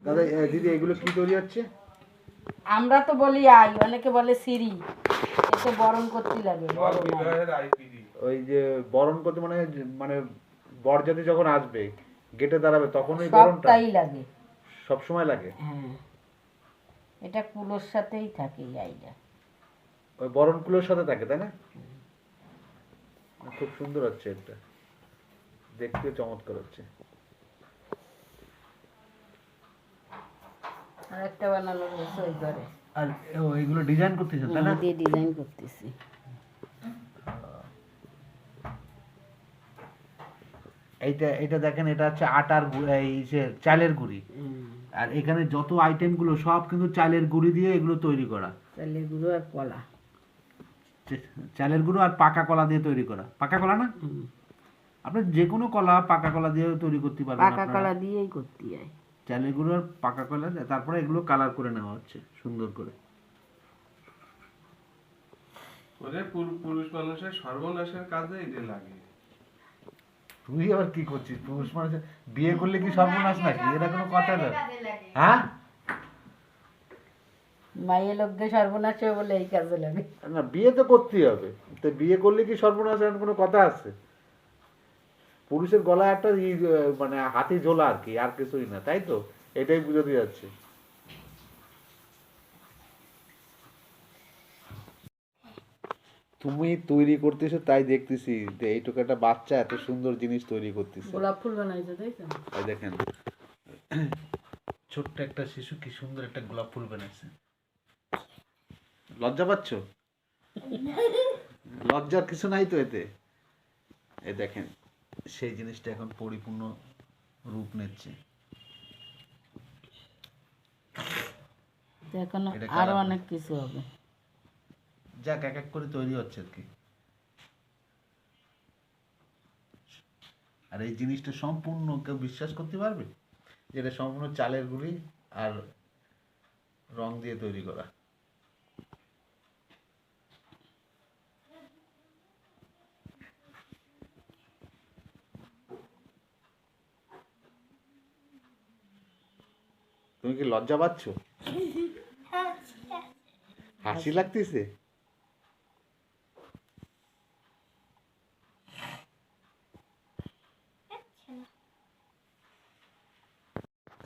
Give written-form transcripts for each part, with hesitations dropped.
দাদা দিদি এগুলো কি তৈরি হচ্ছে? আমরা তো বলি আই, অনেকে বলে সিঁড়ি। এতে বরণ করতে লাগে, বরণ আই। ওই যে বরণ করতে মানে মানে বরযাত্রী যখন আসবে গেটে দাঁড়াবে তখন ওই বরণটা সবটাই লাগে। সব সময় লাগে। হ্যাঁ, এটা কুলোর সাথেই থাকে এই আইটা। ওই বরণগুলোর সাথে থাকে তাই না? খুব সুন্দর হচ্ছে এটা, দেখতে চমৎকার হচ্ছে। আর একটা বানানো রয়েছে ওই ঘরে, আর এইগুলো ডিজাইন করতেছে তাই না? দিয়ে ডিজাইন করতেছি। এইটা এটা দেখেন, এটা হচ্ছে আটার এই যে চালের গুঁড়ি, আর এখানে যত আইটেম গুলো সব কিন্তু চালের গুঁড়ি দিয়ে এগুলো তৈরি করা। চালের গুঁড়ো আর কলা, চালের গুঁড়ো আর পাকা কলা দিয়ে তৈরি করা। পাকা কলা না, আপনি যে কোনো কলা পাকা কলা দিয়ে তৈরি করতে পারবেন। পাকা কলা দিয়েই করতে হয়। চালের গুঁড়ো আর পাকা কলা, তারপরে এগুলো কালার করে নেওয়া হচ্ছে সুন্দর করে। পুরুষ মানুষের সর্বনাশের কাজে এটা লাগে। তুই আবার কি করছিস? পুরুষ মানুষের বিয়ে করলে কি সর্বনাশ নাকি? এটা কোনো কথা না। হ্যাঁ, মাইয়ে লোককে সর্বনাশ হবে বলে এই কাজে লাগে। না বিয়ে তো করতেই হবে, তো বিয়ে করলে কি সর্বনাশ এমন কোনো কথা আছে? পুরুষের গলায় একটা মানে হাতি ঝোলা আর কি, আর কিছুই না, তাই তো? এটাই বুঝাতে যাচ্ছে। তুমি তৈরি করতেছো তাই দেখতেছি যে এইটুকু একটা বাচ্চা এত সুন্দর জিনিস তৈরি করতেছে। গোলাপ ফুল বানাইছে তাই তো? এই দেখেন, ছোট্ট একটা শিশু কি সুন্দর একটা গোলাপ ফুল বানাইছে। লজ্জা পাচ্ছ? লজ্জার কিছু নাই তো এতে। এই দেখেন, সেই জিনিসটা এখন পরিপূর্ণ রূপ নিচ্ছে। এখন এটা আরো colour অনেক কিছু হবে। যাক, এক এক করে তৈরি হচ্ছে আর কি। আর এই জিনিসটা সম্পূর্ণ কেউ বিশ্বাস করতে পারবে যেটা সম্পূর্ণ চালের গুঁড়ি আর রং দিয়ে তৈরি করা? তুমি কি লজ্জা পাচ্ছ? হাসি লাগতেছে?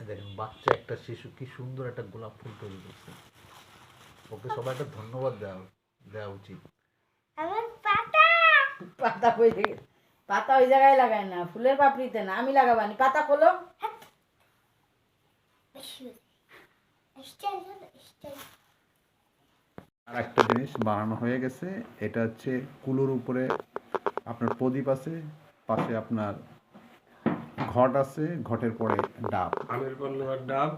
দেখেন, বাচ্চা একটা শিশু কি সুন্দর একটা গোলাপ ফুল তৈরি করছে। ওকে সবাই একটা ধন্যবাদ দেওয়া উচিত। পাতা হয়ে গেছে, পাতা ওই জায়গায় লাগায় না, ফুলের পাপড়িতে না, আমি লাগাবানি। পাতা খোলো। আর একটা জিনিস বানানো হয়ে গেছে, এটা হচ্ছে কুলোর উপরে আপনার প্রদীপ আছে, পাশে আপনার ঘট আছে, ঘটের পরে ডাব, আমের পল্লব আর ডাব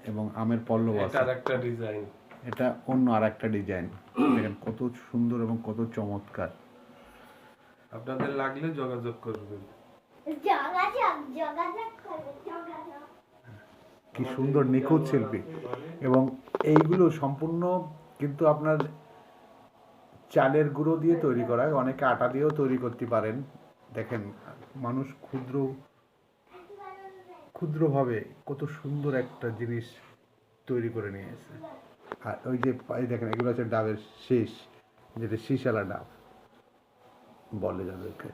এবং আমের পল্লব আছে। এটা আরেকটা ডিজাইন। এটা অন্য আর একটা ডিজাইন। দেখেন কত সুন্দর এবং কত চমৎকার। আপনাদের লাগলে যোগাযোগ করবেন। কি সুন্দর নিখুঁত শিল্পী। এবং এইগুলো সম্পূর্ণ কিন্তু আপনার চালের গুঁড়ো দিয়ে তৈরি করা, অনেকে আটা দিয়েও তৈরি করতে পারেন। দেখেন, মানুষ ক্ষুদ্রভাবে কত সুন্দর একটা জিনিস তৈরি করে নিয়েছে। আর ওই যে এই দেখেন, এগুলো হচ্ছে ডাবের শীষ, যেটা শীষালা ডাব বলে যাদেরকে।